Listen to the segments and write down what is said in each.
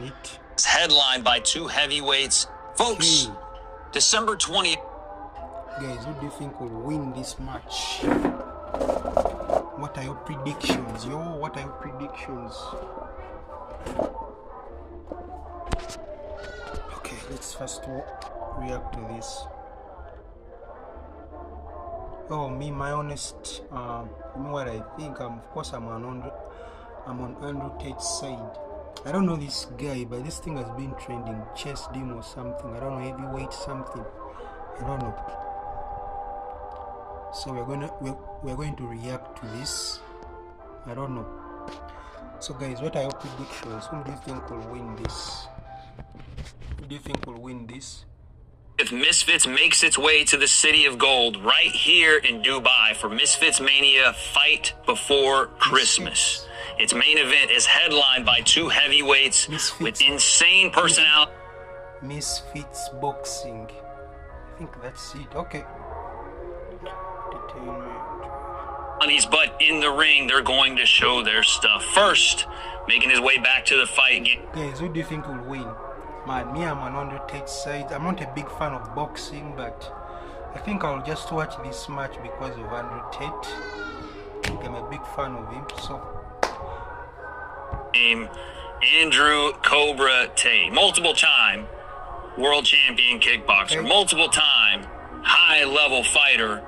it. It's headlined by two heavyweights. Folks, December 20th. Guys, who do you think will win this match? What are your predictions? What are your predictions? Okay, let's first react to this. Oh, my honest, you know what I think? Of course, I'm on Andrew Tate's side. I don't know this guy, but this thing has been trending. Chess Demoor or something. I don't know, heavyweight something. I don't know. So we're going to react to this. I don't know. So guys, what are your predictions? Who do you think will win this? Who do you think will win this? If Misfits makes its way to the City of Gold right here in Dubai for Misfits Mania Fight Before Christmas. Its main event is headlined by two heavyweights with insane personality. Misfits Boxing. I think that's it. Okay. But in the ring, they're going to show their stuff. First, making his way back to the fight. Guys, who do you think will win? Man, me, I'm on Andrew Tate's side. I'm not a big fan of boxing, but I think I'll just watch this match because of Andrew Tate. I think I'm a big fan of him, so. Andrew Cobra Tate, multiple-time world champion kickboxer, multiple-time high-level fighter.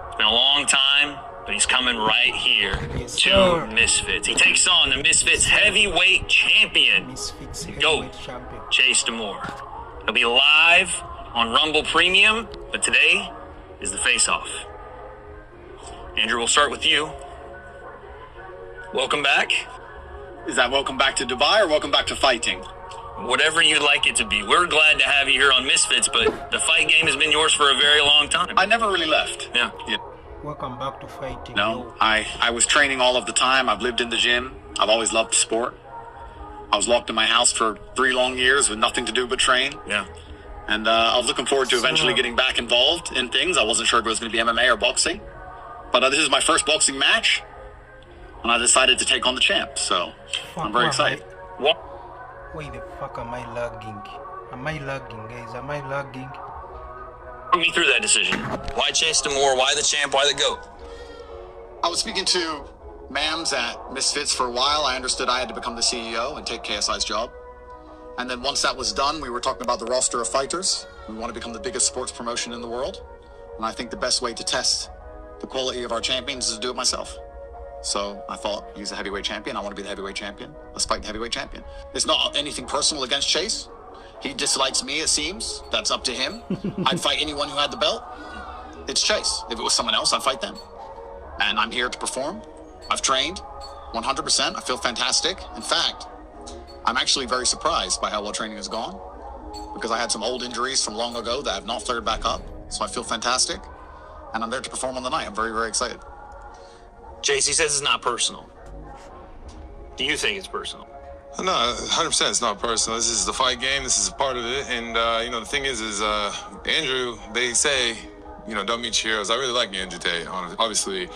It's been a long time, but he's coming right here to Misfits. He takes on the Misfits heavyweight champion, Chase Demoor. He'll be live on Rumble Premium, but today is the face-off. Andrew, we'll start with you. Welcome back. Is that welcome back to Dubai or welcome back to fighting? Whatever you'd like it to be. We're glad to have you here on Misfits, but the fight game has been yours for a very long time. I never really left. Yeah. Welcome back to fighting. No, I was training all of the time. I've lived in the gym. I've always loved the sport. I was locked in my house for 3 long years with nothing to do but train. Yeah. And I was looking forward to eventually getting back involved in things. I wasn't sure if it was going to be MMA or boxing. But this is my first boxing match. And I decided to take on the champ. So I'm very excited. Wait, the fuck am I lagging? Am I lagging, guys? Am I lagging? Walk me through that decision. Why Chase Demoor? Why the champ? Why the GOAT? I was speaking to Mams at Misfits for a while. I understood I had to become the CEO and take KSI's job. And then once that was done, we were talking about the roster of fighters. We want to become the biggest sports promotion in the world. And I think the best way to test the quality of our champions is to do it myself. So I thought, he's a heavyweight champion. I want to be the heavyweight champion. Let's fight the heavyweight champion. It's not anything personal against Chase. He dislikes me, it seems. That's up to him. I'd fight anyone who had the belt. It's Chase. If it was someone else, I'd fight them. And I'm here to perform. I've trained 100%. I feel fantastic. In fact, I'm actually very surprised by how well training has gone, because I had some old injuries from long ago that have not flared back up. So I feel fantastic. And I'm there to perform on the night. I'm very, very excited. Chase, he says it's not personal. Do you think it's personal? No, 100% it's not personal. This is the fight game. This is a part of it. And, the thing is Andrew, they say, don't meet your heroes. I really like Andrew Tate, obviously.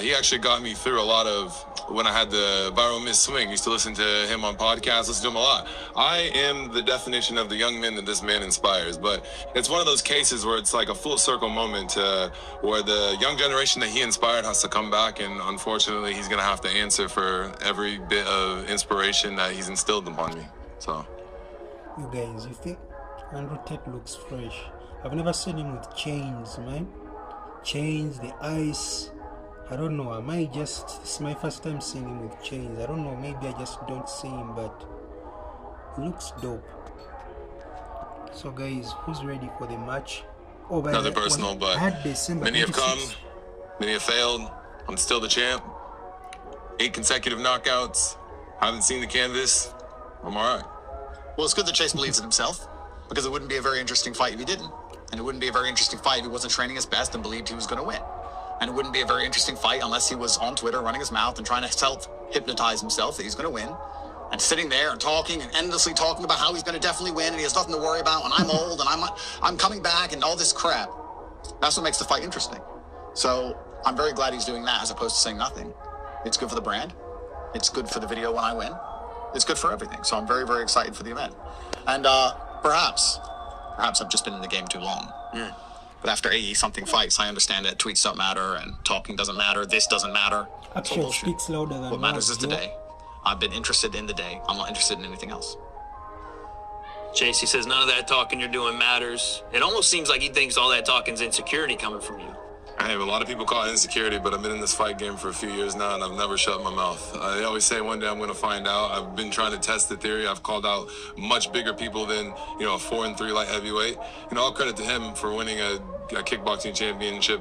He actually got me through a lot of, when I had the viral miss swing, I used to listen to him on podcasts, listen to him a lot. I am the definition of the young men that this man inspires, but it's one of those cases where it's like a full circle moment where the young generation that he inspired has to come back, and unfortunately he's going to have to answer for every bit of inspiration that he's instilled upon me. So, you guys, you think Andrew Tate looks fresh? I've never seen him with chains, man. Chains, the ice. I don't know. It's my first time seeing him with chains. I don't know. Maybe I just don't see him, but he looks dope. So, guys, who's ready for the match? Oh, by nothing personal, but many have come, many have failed. I'm still the champ. 8 consecutive knockouts. Haven't seen the canvas. I'm all right. Well, it's good that Chase believes in himself, because it wouldn't be a very interesting fight if he didn't. And it wouldn't be a very interesting fight if he wasn't training his best and believed he was going to win. And it wouldn't be a very interesting fight unless he was on Twitter running his mouth and trying to self-hypnotize himself that he's going to win. And sitting there and talking and endlessly talking about how he's going to definitely win and he has nothing to worry about and I'm old and I'm coming back and all this crap. That's what makes the fight interesting. So I'm very glad he's doing that as opposed to saying nothing. It's good for the brand. It's good for the video when I win. it's good for everything. So I'm very, very excited for the event. And perhaps I've just been in the game too long. But after 80-something fights, I understand that tweets don't matter and talking doesn't matter. This doesn't matter. Action speaks louder than what matters words, is the day. I've been interested in the day. I'm not interested in anything else. JC says none of that talking you're doing matters. It almost seems like he thinks all that talking's insecurity coming from you. Hey, a lot of people call it insecurity, but I've been in this fight game for a few years now, and I've never shut my mouth. I always say one day I'm going to find out. I've been trying to test the theory. I've called out much bigger people than, a 4-3 light heavyweight. All credit to him for winning a kickboxing championship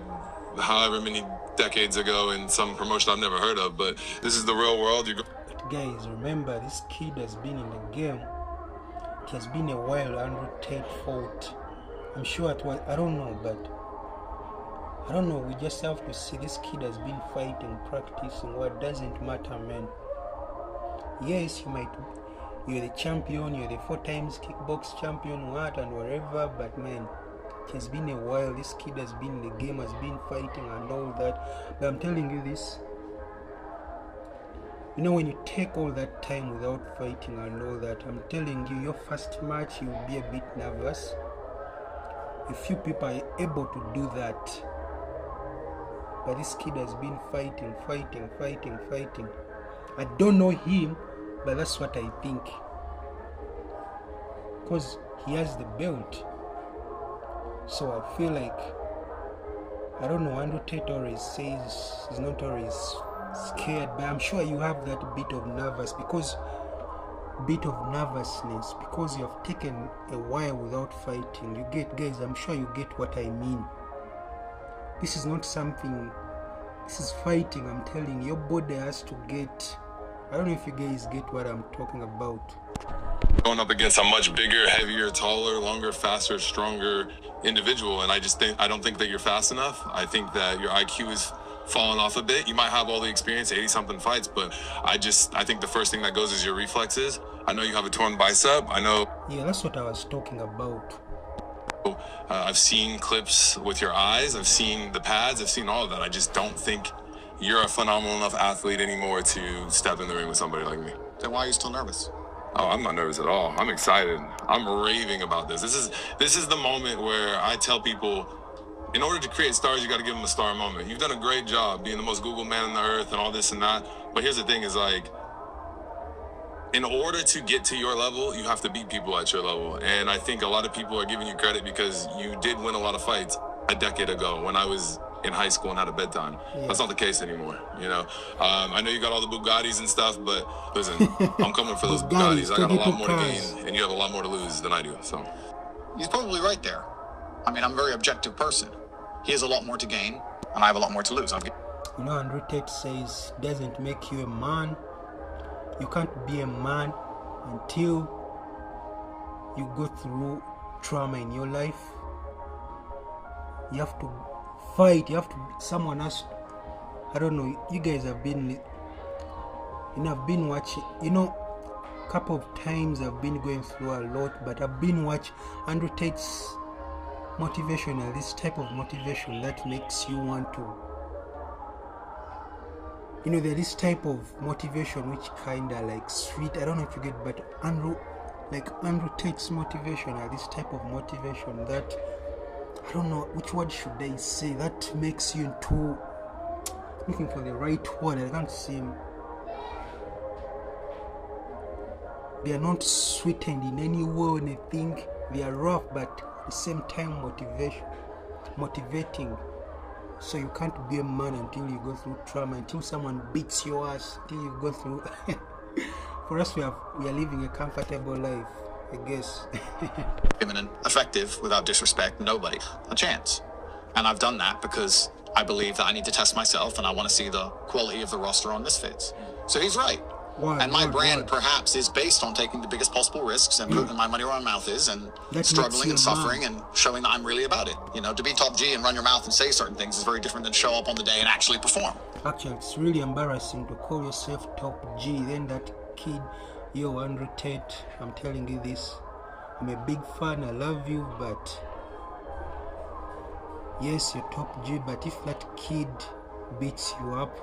however many decades ago in some promotion I've never heard of, but this is the real world. But guys, remember, this kid has been in the game. It has been a while Andrew Tate fought. I'm sure it was, I don't know, but I don't know, we just have to see. This kid has been fighting, practicing. What doesn't matter, man. Yes, you're the champion, you're the 4 times kickbox champion, what and whatever, but man, it has been a while. This kid has been in the game, has been fighting and all that. But I'm telling you this, when you take all that time without fighting and all that, I'm telling you, your first match, you'll be a bit nervous. A few people are able to do that. But this kid has been fighting. I don't know him, but that's what I think. Because he has the belt. So I feel like, I don't know, Andrew Tate always says he's not always scared, but I'm sure you have that bit of nervousness because you have taken a while without fighting. You get, guys, I'm sure you get what I mean. This is not something, this is fighting. I'm telling you, your body has to get, I don't know if you guys get what I'm talking about. Going up against a much bigger, heavier, taller, longer, faster, stronger individual, and I don't think that you're fast enough. I think that your IQ is falling off a bit. You might have all the experience, 80-something fights, but I think the first thing that goes is your reflexes. I know you have a torn bicep. I know. Yeah, that's what I was talking about. I've seen clips with your eyes. I've seen the pads. I've seen all of that. I just don't think you're a phenomenal enough athlete anymore to step in the ring with somebody like me. Then why are you still nervous? Oh, I'm not nervous at all. I'm excited. I'm raving about this. This is the moment where I tell people, in order to create stars, you got to give them a star moment. You've done a great job being the most Googled man on the earth and all this and that. But here's the thing is like, in order to get to your level, you have to beat people at your level. And I think a lot of people are giving you credit because you did win a lot of fights a decade ago when I was in high school and had a bedtime. Yeah. That's not the case anymore, I know you got all the Bugattis and stuff, but listen, I'm coming for those Bugattis. I got a lot more to gain, and you have a lot more to lose than I do. So he's probably right there. I mean, I'm a very objective person. He has a lot more to gain, and I have a lot more to lose. Andrew Tate says, doesn't make you a man. You can't be a man until you go through trauma in your life. You have to fight. You have to, someone has, I don't know, you guys have been, I've been watching, a couple of times I've been going through a lot, but I've been watching Andrew Tate's motivational, this type of motivation that makes you want to, there's this type of motivation which kind of like sweet, I don't know if you get, but Andrew Tate's motivation, this type of motivation that, I don't know which word should I say, that makes you into, looking for the right word, I can't see him. They are not sweetened in any way when they think they are rough, but at the same time motivating. So you can't be a man until you go through trauma, until someone beats your ass, until you go through. For us, we are living a comfortable life, I guess. Imminent, effective, without disrespect, nobody a chance. And I've done that because I believe that I need to test myself and I want to see the quality of the roster on Misfits. So he's right. And my brand perhaps is based on taking the biggest possible risks and putting my money where my mouth is and struggling and suffering and showing that I'm really about it. To be top G and run your mouth and say certain things is very different than show up on the day and actually perform. Actually, it's really embarrassing to call yourself top G. Then that kid, Andrew Tate, I'm telling you this. I'm a big fan, I love you, but yes, you're top G, but if that kid beats you up,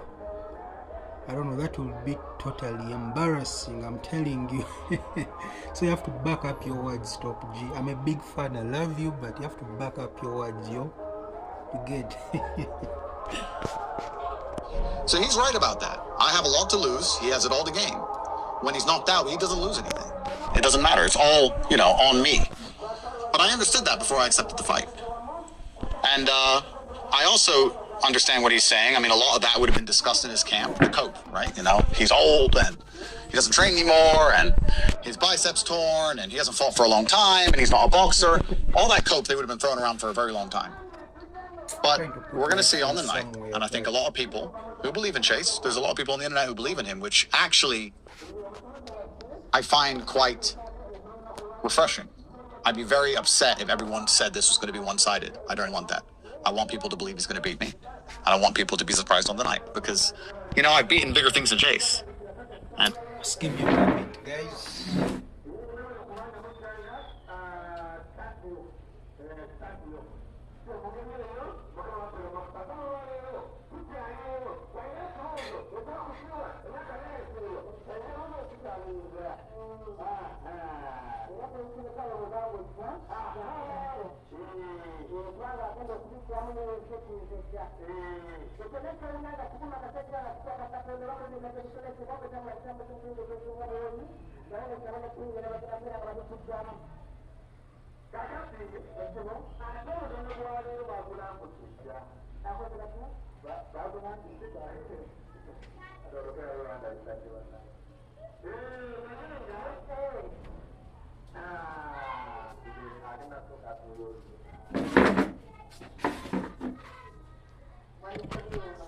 I don't know, that will be totally embarrassing, I'm telling you. So you have to back up your words, Top G. I'm a big fan, I love you, but you have to back up your words, yo. You get. So he's right about that. I have a lot to lose. He has it all to gain. When he's knocked out, he doesn't lose anything. It doesn't matter. It's all, on me. But I understood that before I accepted the fight. And I also understand what he's saying. I mean, a lot of that would have been discussed in his camp, the cope, right? He's old and he doesn't train anymore and his biceps torn and he hasn't fought for a long time and he's not a boxer. All that cope, they would have been thrown around for a very long time. But we're going to see on the night, and I think a lot of people who believe in Chase, there's a lot of people on the internet who believe in him, which actually I find quite refreshing. I'd be very upset if everyone said this was going to be one-sided. I don't want that. I want people to believe he's going to beat me. And I want people to be surprised on the night because, I've beaten bigger things than Chase. And Just give me a moment, guys.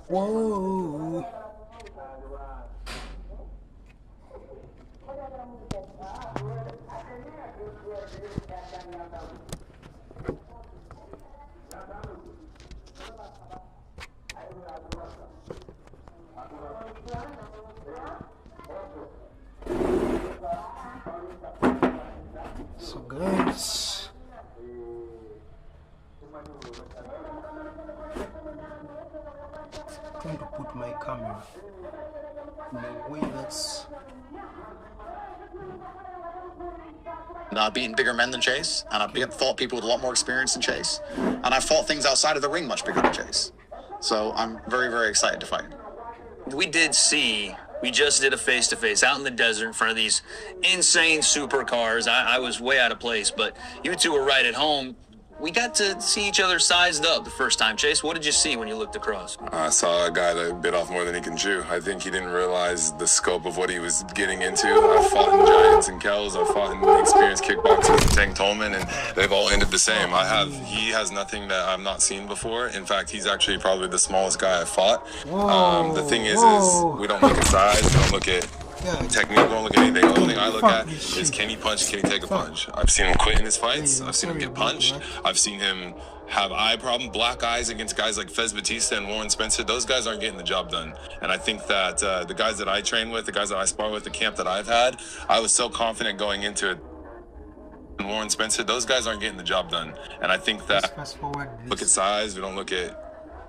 Whoa. So guys, trying to put my camera in a way that's I've beaten bigger men than Chase, and I've fought people with a lot more experience than Chase, and I've fought things outside of the ring much bigger than Chase. So I'm very, very excited to fight. We just did a face-to-face out in the desert in front of these insane supercars. I was way out of place, but you two were right at home. We got to see each other sized up the first time. Chase, what did you see when you looked across? I saw a guy that bit off more than he can chew. I think he didn't realize the scope of what he was getting into. I've fought in Giants and Kells. I've fought in experienced kickboxers and Tank Tolman, and they've all ended the same. He has nothing that I've not seen before. In fact, he's actually probably the smallest guy I've fought. The thing is we don't look at size, we don't look at technique, we don't look at anything. The only thing I look at is can he punch, can he take a punch? I've seen him quit in his fights. I've seen him get punched. I've seen him have eye problem, black eyes against guys like Fez Batista and Warren Spencer. Those guys aren't getting the job done. And I think that the guys that I train with, the guys that I spar with, the camp that I've had, I was so confident going into it. And Warren Spencer, those guys aren't getting the job done. And I think that look at size, we don't look at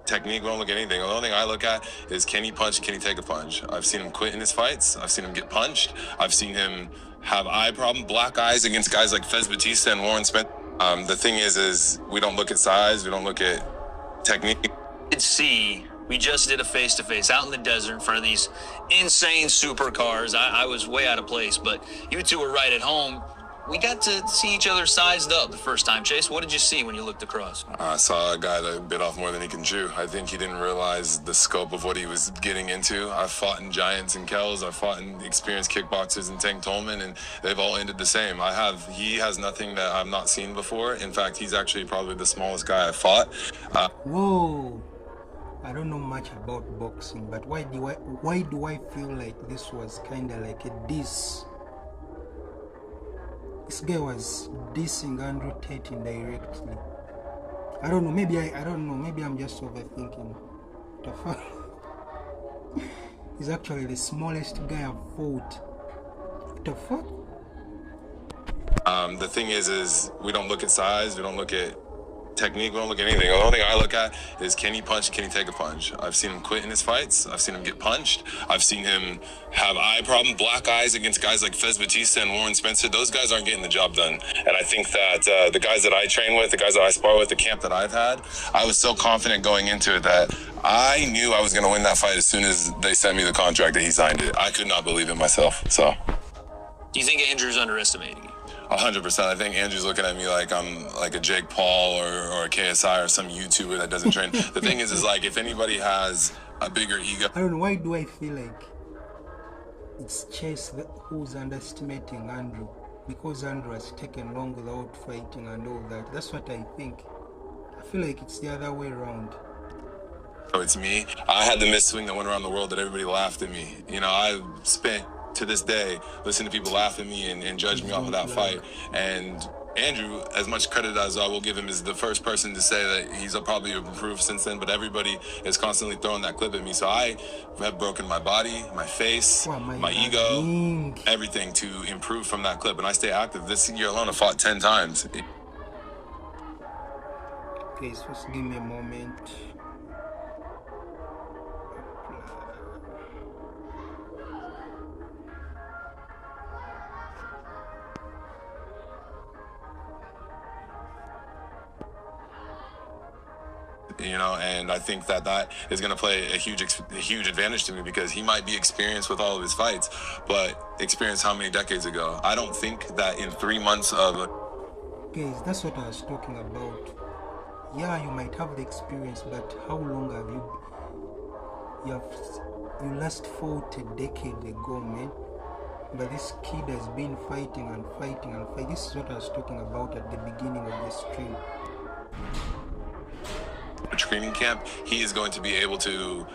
technique, we don't look at anything. The only thing I look at is can he punch, can he take a punch? I've seen him quit in his fights. I've seen him get punched. I've seen him have eye problem, black eyes against guys like Fez Batista and Warren Spencer. The thing is we don't look at size, we don't look at technique. We just did a face-to-face out in the desert in front of these insane supercars. I was way out of place, but you two were right at home. We got to see each other sized up the first time. Chase, what did you see when you looked across? I saw a guy that bit off more than he can chew. I think he didn't realize the scope of what he was getting into. I've fought in Giants and Kells. I've fought in experienced kickboxers and Tank Tolman, and they've all ended the same. He has nothing that I've not seen before. In fact, he's actually probably the smallest guy I've fought. Whoa. I don't know much about boxing, but why do I feel like this was kind of like a diss? This guy was dissing Andrew Tate indirectly. I don't know, maybe I'm just overthinking. The fuck? He's actually the smallest guy I've fought. What the fuck? The thing is we don't look at size, we don't look at technique, we don't look at anything. The only thing I look at is, can he punch and can he take a punch? I've seen him quit in his fights. I've seen him get punched. I've seen him have eye problem, black eyes against guys like Fez Batista and Warren Spencer. Those guys aren't getting the job done. And I think that the guys that I train with, the guys that I spar with, the camp that I've had, I was so confident going into it that I knew I was going to win that fight as soon as they sent me the contract that he signed it. I could not believe it myself. So, Do you think Andrew's underestimating you? 100%. I think Andrew's looking at me like I'm like a Jake Paul or a KSI or some YouTuber that doesn't train. The thing is like, if anybody has a bigger ego. I don't know, why do I feel like it's Chase who's underestimating Andrew? Because Andrew has taken long without fighting and all that. That's what I think. I feel like it's the other way around. So it's me. I had the missed swing that went around the world that everybody laughed at me. You know, I spent to this day listening to people laugh at me and judge me off of that fight. And Andrew, as much credit as I will give him, is the first person to say that he's probably improved since then, but everybody is constantly throwing that clip at me. So I have broken my body, my face, my ego, everything to improve from that clip. And I stay active. This year alone, I fought 10 times. Okay, so just give me a moment. You know, and I think that that is going to play a huge advantage to me, because he might be experienced with all of his fights, but experienced how many decades ago? I don't think that in 3 months of... Guys, that's what I was talking about. Yeah, you might have the experience, but how long have you last fought a decade ago, man? But this kid has been fighting and fighting and fighting. This is what I was talking about at the beginning of the stream. training camp, he is going to be able to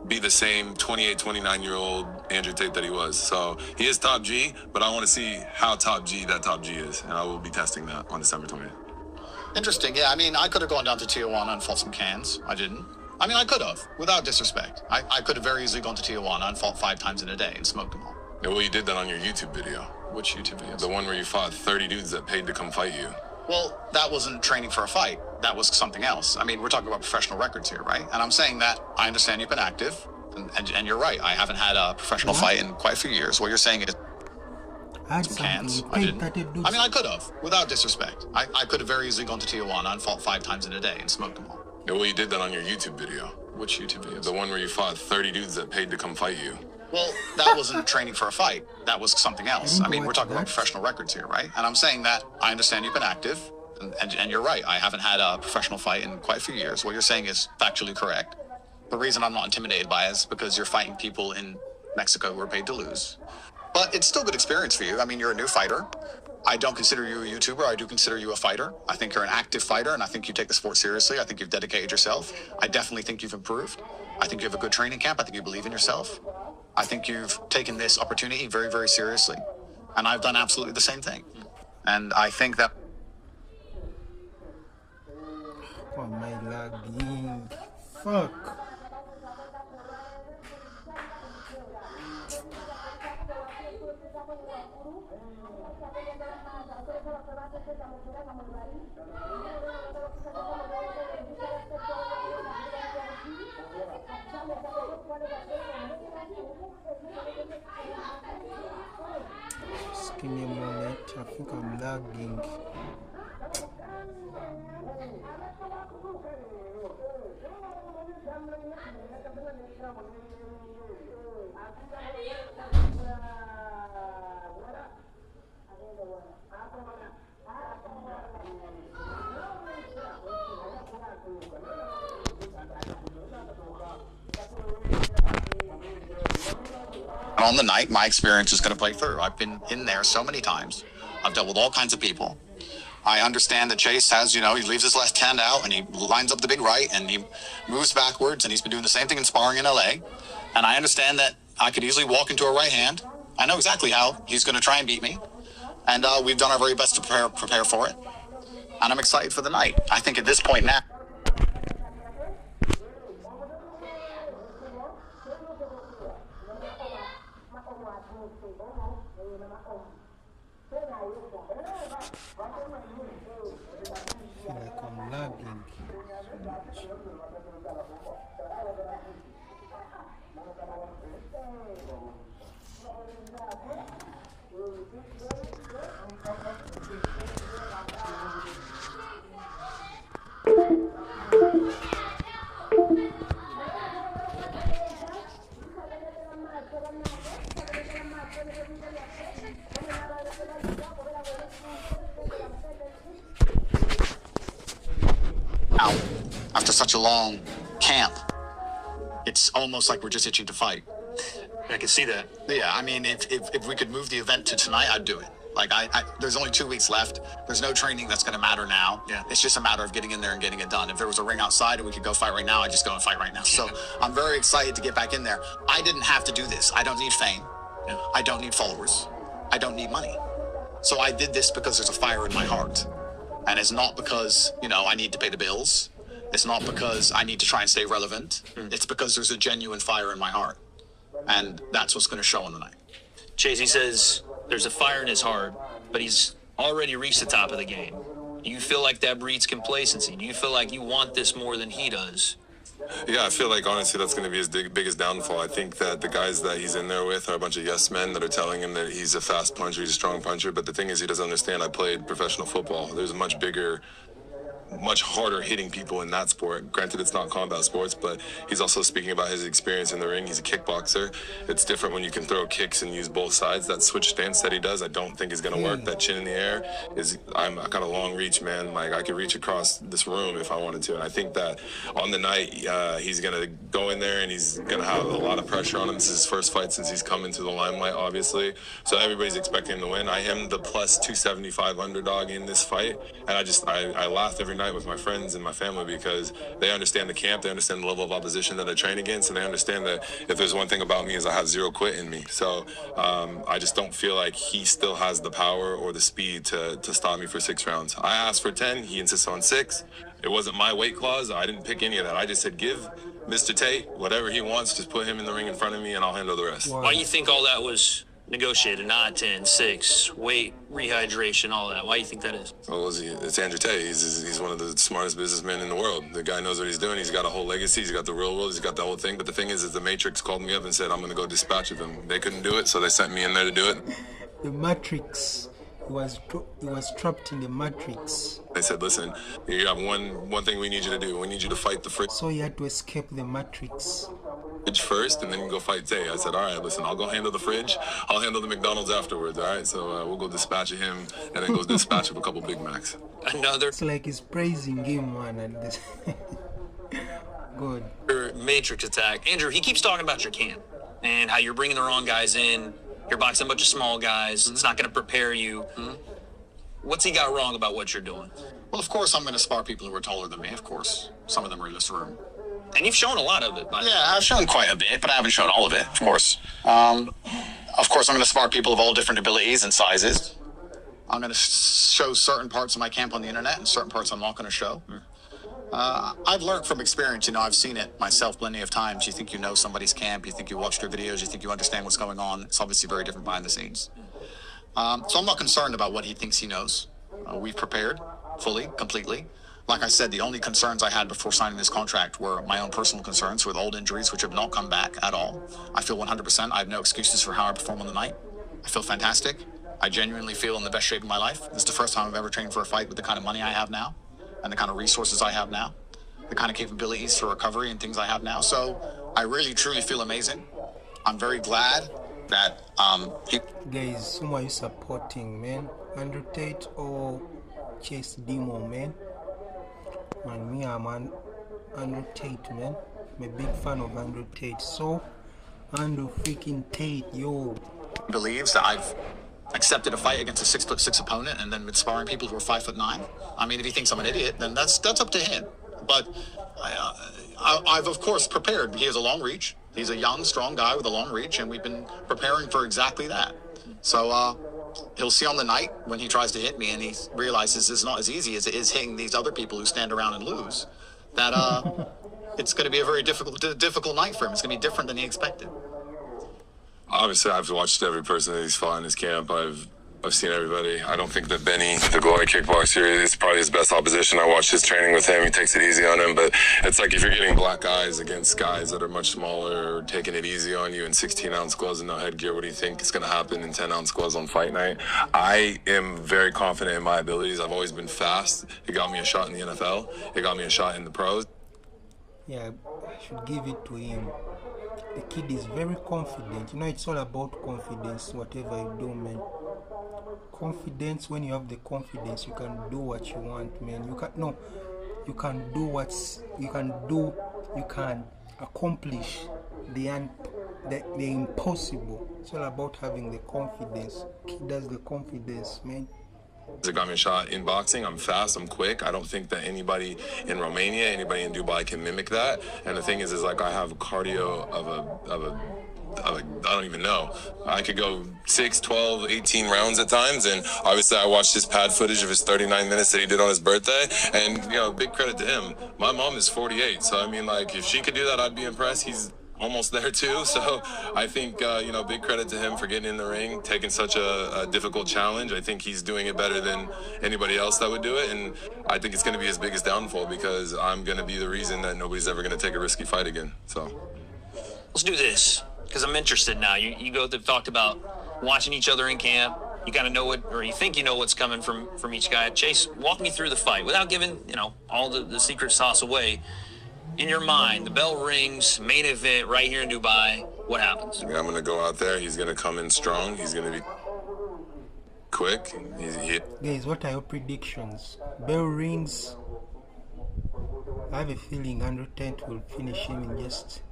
be the same 28, 29-year-old Andrew Tate that he was. So he is top G, but I want to see how top G that top G is, and I will be testing that on December 20th. Interesting. Yeah, I mean, I could have gone down to Tijuana and fought some cans. I didn't. I mean, I could have, without disrespect. I could have very easily gone to Tijuana and fought 5 times in a day and smoked them all. Yeah, well, you did that on your YouTube video. Which YouTube video? The one where you fought 30 dudes that paid to come fight you. Well, that wasn't training for a fight. That was something else. I mean, we're talking about professional records here, right? And I'm saying that I understand you've been active, and you're right. I haven't had a professional fight in quite a few years. What you're saying is some cans. I didn't. I mean, I could have, without disrespect. I could have very easily gone to Tijuana and fought 5 times in a day and smoked them all. Yeah, well, you did that on your YouTube video. Which YouTube video? The one where you fought 30 dudes that paid to come fight you. Well, that wasn't training for a fight. That was something else. I mean, we're talking about professional records here, right? And I'm saying that I understand you've been active, and you're right. I haven't had a professional fight in quite a few years. What you're saying is factually correct. The reason I'm not intimidated by it is because you're fighting people in Mexico who are paid to lose. But it's still good experience for you. I mean, you're a new fighter. I don't consider you a YouTuber. I do consider you a fighter. I think you're an active fighter, and I think you take the sport seriously. I think you've dedicated yourself. I definitely think you've improved. I think you have a good training camp. I think you believe in yourself. I think you've taken this opportunity very, very seriously. And I've done absolutely the same thing. And I think that... Oh, my lagging. Fuck. Just give me a moment. I think I'm lagging. And on the night, my experience is going to play through. I've been in there so many times. I've dealt with all kinds of people. I understand that Chase has, he leaves his left hand out and he lines up the big right and he moves backwards, and he's been doing the same thing in sparring in LA. And I understand that I could easily walk into a right hand. I know exactly how he's going to try and beat me. And we've done our very best to prepare for it. And I'm excited for the night. I think at this point now, I feel like I'm lagging so much. Now, after such a long camp, it's almost like we're just itching to fight. I can see that. Yeah, I mean, if we could move the event to tonight, I'd do it. Like, there's only 2 weeks left. There's no training that's going to matter now. Yeah. It's just a matter of getting in there and getting it done. If there was a ring outside and we could go fight right now, I'd just go and fight right now. So I'm very excited to get back in there. I didn't have to do this. I don't need fame. Yeah. I don't need followers. I don't need money. So I did this because there's a fire in my heart. And it's not because, I need to pay the bills. It's not because I need to try and stay relevant. It's because there's a genuine fire in my heart. And that's what's going to show on the night. Chase, he says there's a fire in his heart, but he's already reached the top of the game. Do you feel like that breeds complacency? Do you feel like you want this more than he does? Yeah, I feel like, honestly, that's going to be his biggest downfall. I think that the guys that he's in there with are a bunch of yes men that are telling him that he's a fast puncher, he's a strong puncher. But the thing is, he doesn't understand I played professional football. There's a much bigger, much harder hitting people in that sport. Granted, it's not combat sports, but he's also speaking about his experience in the ring. He's a kickboxer. It's different when you can throw kicks and use both sides. That switch stance that he does, I don't think is going to work. That chin in the air I got a long reach, man. Like, I could reach across this room if I wanted to. And I think that on the night, he's going to go in there and he's going to have a lot of pressure on him. This is his first fight since he's come into the limelight, obviously. So everybody's expecting him to win. I am the plus 275 underdog in this fight. And I laugh every night with my friends and my family because they understand the camp, they understand the level of opposition that I train against, and they understand that if there's one thing about me is I have zero quit in me. So I just don't feel like he still has the power or the speed to stop me for 6 rounds. I asked for 10, he insists on 6. It wasn't my weight clause. I didn't pick any of that. I just said, give Mr. Tate whatever he wants, just put him in the ring in front of me and I'll handle the rest. Why do you think all that was negotiated? Not 10, 6, weight, rehydration, all that. Why do you think that is? Well, it's Andrew Tate. He's one of the smartest businessmen in the world. The guy knows what he's doing. He's got a whole legacy. He's got the real world. He's got the whole thing. But the thing is the Matrix called me up and said, I'm going to go dispatch of him. They couldn't do it, so they sent me in there to do it. The Matrix. He was trapped in the Matrix. They said, listen, you have one thing we need you to do. We need you to fight the fridge So he had to escape the Matrix. first, and then you go fight Tate. I said, all right, listen, I'll go handle the fridge. I'll handle the McDonald's afterwards, all right? So we'll go dispatch of him, and then go dispatch of a couple Big Macs. Another It's like he's praising him, man. And this good. Matrix attack. Andrew, he keeps talking about your camp and how you're bringing the wrong guys in. You're boxing a bunch of small guys. It's not going to prepare you. What's he got wrong about what you're doing? Well, of course, I'm going to spar people who are taller than me, of course. Some of them are in this room. And you've shown a lot of it. Yeah, I've shown quite a bit, but I haven't shown all of it, of course. Of course, I'm going to spar people of all different abilities and sizes. I'm going to show certain parts of my camp on the internet and certain parts I'm not going to show. I've learned from experience, I've seen it myself plenty of times. You think you know somebody's camp, you think you watched their videos, you think you understand what's going on. It's obviously very different behind the scenes. So I'm not concerned about what he thinks he knows. We've prepared fully, completely. Like I said, the only concerns I had before signing this contract were my own personal concerns with old injuries, which have not come back at all. I feel 100%. I have no excuses for how I perform on the night. I feel fantastic. I genuinely feel in the best shape of my life. This is the first time I've ever trained for a fight with the kind of money I have now and the kind of resources I have now, the kind of capabilities for recovery and things I have now. So I really, truly feel amazing. I'm very glad that Guys, whom are you supporting, man? Andrew Tate or Chase Demoor, man? And me, I'm Andrew Tate, man. I'm a big fan of Andrew Tate. So, Andrew freaking Tate, yo. believes that I've accepted a fight against a 6'6" opponent and then been sparring people who are 5'9". I mean, if he thinks I'm an idiot, then that's up to him. But I've of course prepared. He has a long reach. He's a young, strong guy with a long reach, and we've been preparing for exactly that. So he'll see on the night when he tries to hit me and he realizes it's not as easy as it is hitting these other people who stand around and lose, that it's going to be a very difficult night for him. It's going to be different than he expected. Obviously, I've watched every person that he's fought in his camp. I've I've seen everybody. I don't think that Benny, the Glory kickboxer, is probably his best opposition. I watched his training with him. He takes it easy on him. But it's like if you're getting black guys against guys that are much smaller or taking it easy on you in 16-ounce gloves and no headgear, what do you think is going to happen in 10-ounce gloves on fight night? I am very confident in my abilities. I've always been fast. It got me a shot in the NFL. It got me a shot in the pros. Yeah, I should give it to him. The kid is very confident. You know, it's all about confidence, whatever you do, man. Confidence, when you have the confidence, you can do what you want, man. You can accomplish the impossible. It's all about having the confidence. Kid has the confidence, man. It got me a shot in boxing. I'm fast, I'm quick. I don't think that anybody in Romania, anybody in Dubai can mimic that. And the thing is like I have cardio of a I don't even know. I could go 6, 12, 18 rounds at times, and obviously I watched his pad footage of his 39 minutes that he did on his birthday, and, you know, big credit to him. My mom is 48, so, I mean, like, if she could do that, I'd be impressed. He's almost there, too, so I think, you know, big credit to him for getting in the ring, taking such a difficult challenge. I think he's doing it better than anybody else that would do it, and I think it's going to be his biggest downfall because I'm going to be the reason that nobody's ever going to take a risky fight again, so. Let's do this, because I'm interested now. You both have talked about watching each other in camp. You kind of know what, or you think you know what's coming from each guy. Chase, walk me through the fight without giving, you know, all the secret sauce away. In your mind, the bell rings, main event right here in Dubai. What happens? I'm going to go out there. He's going to come in strong. He's going to be quick. Guys, what are your predictions? Bell rings. I have a feeling Andrew Tate will finish him in just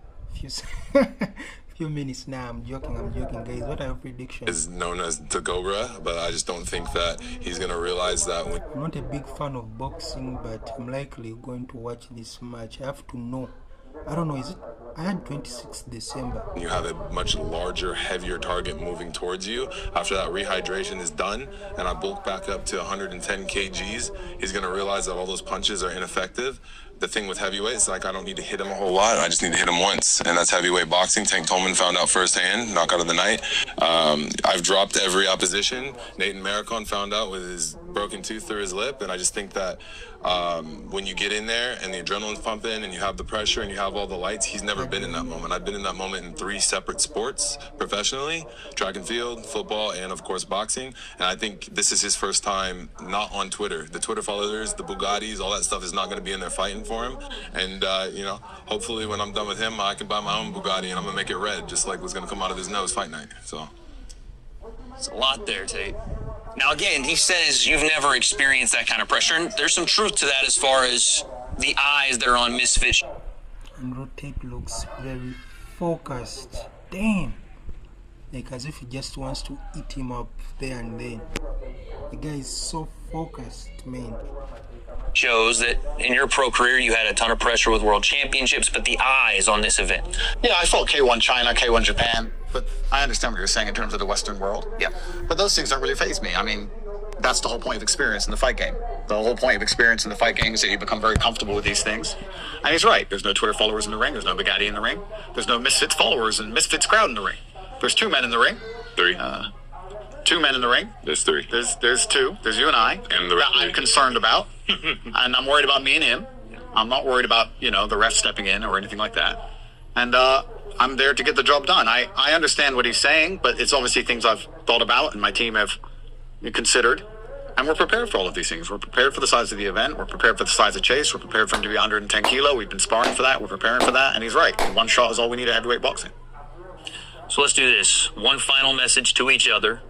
few minutes. Now I'm joking, guys. What are your predictions? Is known as the Cobra, but I just don't think that he's gonna realize that. I'm not a big fan of boxing, but I'm likely going to watch this match. I have to know. I don't know, is it? I had 26th December. You have a much larger, heavier target moving towards you. After that rehydration is done, and I bulk back up to 110 kgs, he's gonna realize that all those punches are ineffective. The thing with heavyweights, like I don't need to hit him a whole lot. I just need to hit him once, and that's heavyweight boxing. Tank Tolman found out firsthand, knockout of the night. I've dropped every opposition. Nathan Maricon found out with his broken tooth through his lip, and I just think that when you get in there and the adrenaline's pumping and you have the pressure and you have all the lights, he's never been in that moment. I've been in that moment in 3 separate sports professionally: track and field, football, and of course boxing. And I think this is his first time not on Twitter. The Twitter followers, the Bugattis, all that stuff is not going to be in there fighting for him. And you know, hopefully when I'm done with him, I can buy my own Bugatti and I'm gonna make it red, just like what's gonna come out of his nose fight night. So it's a lot there, Tate. Now again, he says you've never experienced that kind of pressure, and there's some truth to that as far as the eyes that are on Misfit. And Tate looks very focused. Damn, like as if he just wants to eat him up there and then. The guy is so focused, man. Shows that in your pro career you had a ton of pressure with world championships, but the eyes on this event. Yeah, I fought K1 China, K1 Japan, but I understand what you're saying in terms of the Western world. Yeah. But those things don't really faze me. I mean, that's the whole point of experience in the fight game. The whole point of experience in the fight game is that you become very comfortable with these things. And he's right. There's no Twitter followers in the ring. There's no Bugatti in the ring. There's no Misfits followers and Misfits crowd in the ring. There's 2 men in the ring. 3. 2 men in the ring. There's 3. There's 2. There's you and I. And the that I'm concerned about. And I'm worried about me and him. I'm not worried about, you know, the ref stepping in or anything like that. And I'm there to get the job done. I understand what he's saying, but it's obviously things I've thought about and my team have considered. And we're prepared for all of these things. We're prepared for the size of the event. We're prepared for the size of Chase. We're prepared for him to be 110 kilo. We've been sparring for that. We're preparing for that. And he's right. 1 shot is all we need at heavyweight boxing. So let's do this. One final message to each other.